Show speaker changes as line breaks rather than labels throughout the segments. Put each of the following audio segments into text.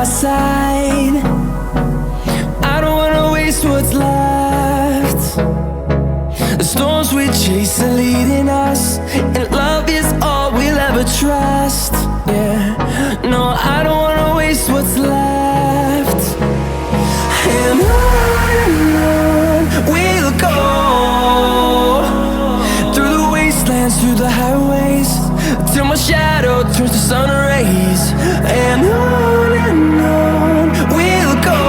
side. I don't wanna waste what's left. The storms we chase are leading us, and love is all we'll ever trust. Yeah, no, I don't wanna waste what's left. And on we'll go, through the wastelands, through the highways, till my shadow turns to sun rays. And on we'll go,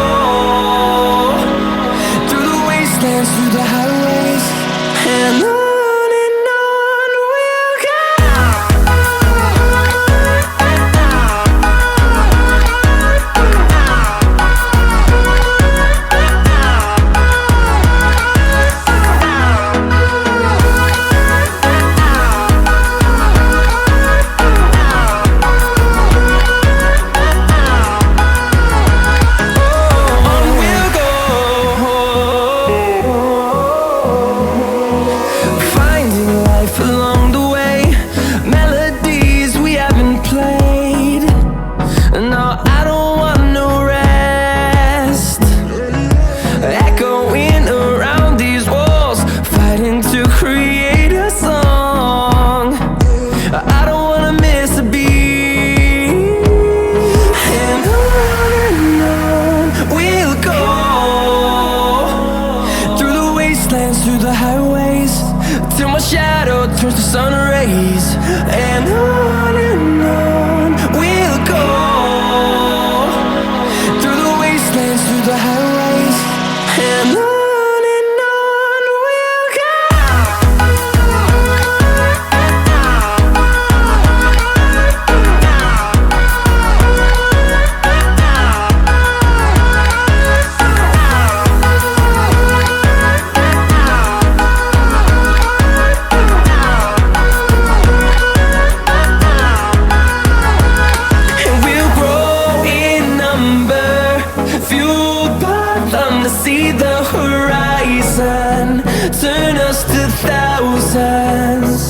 through the wastelands, through the highways, and on we'll go. Through the highways, till my shadow turns to sun rays. And on we'll go, through the wastelands, through the highways, and on we'll go. See the horizon, turn us to thousands,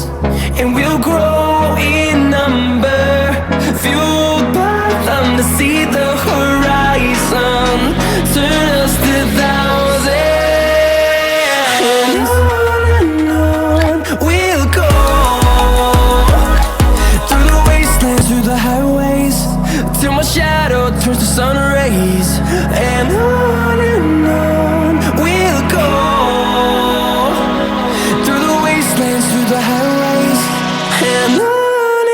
and we'll grow in number, fueled by them. To see the horizon, turn us to thousands, and on we'll go, through the wastelands, through the highways, till my shadow turns to sun rays. And on we'll go, through the wastelands, through the highways, and on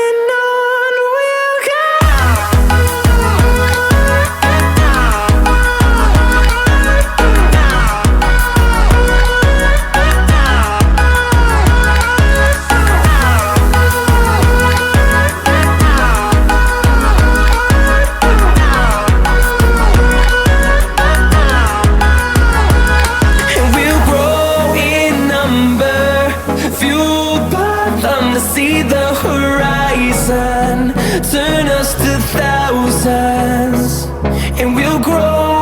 we'll go. See the horizon, turn us to thousands, and we'll grow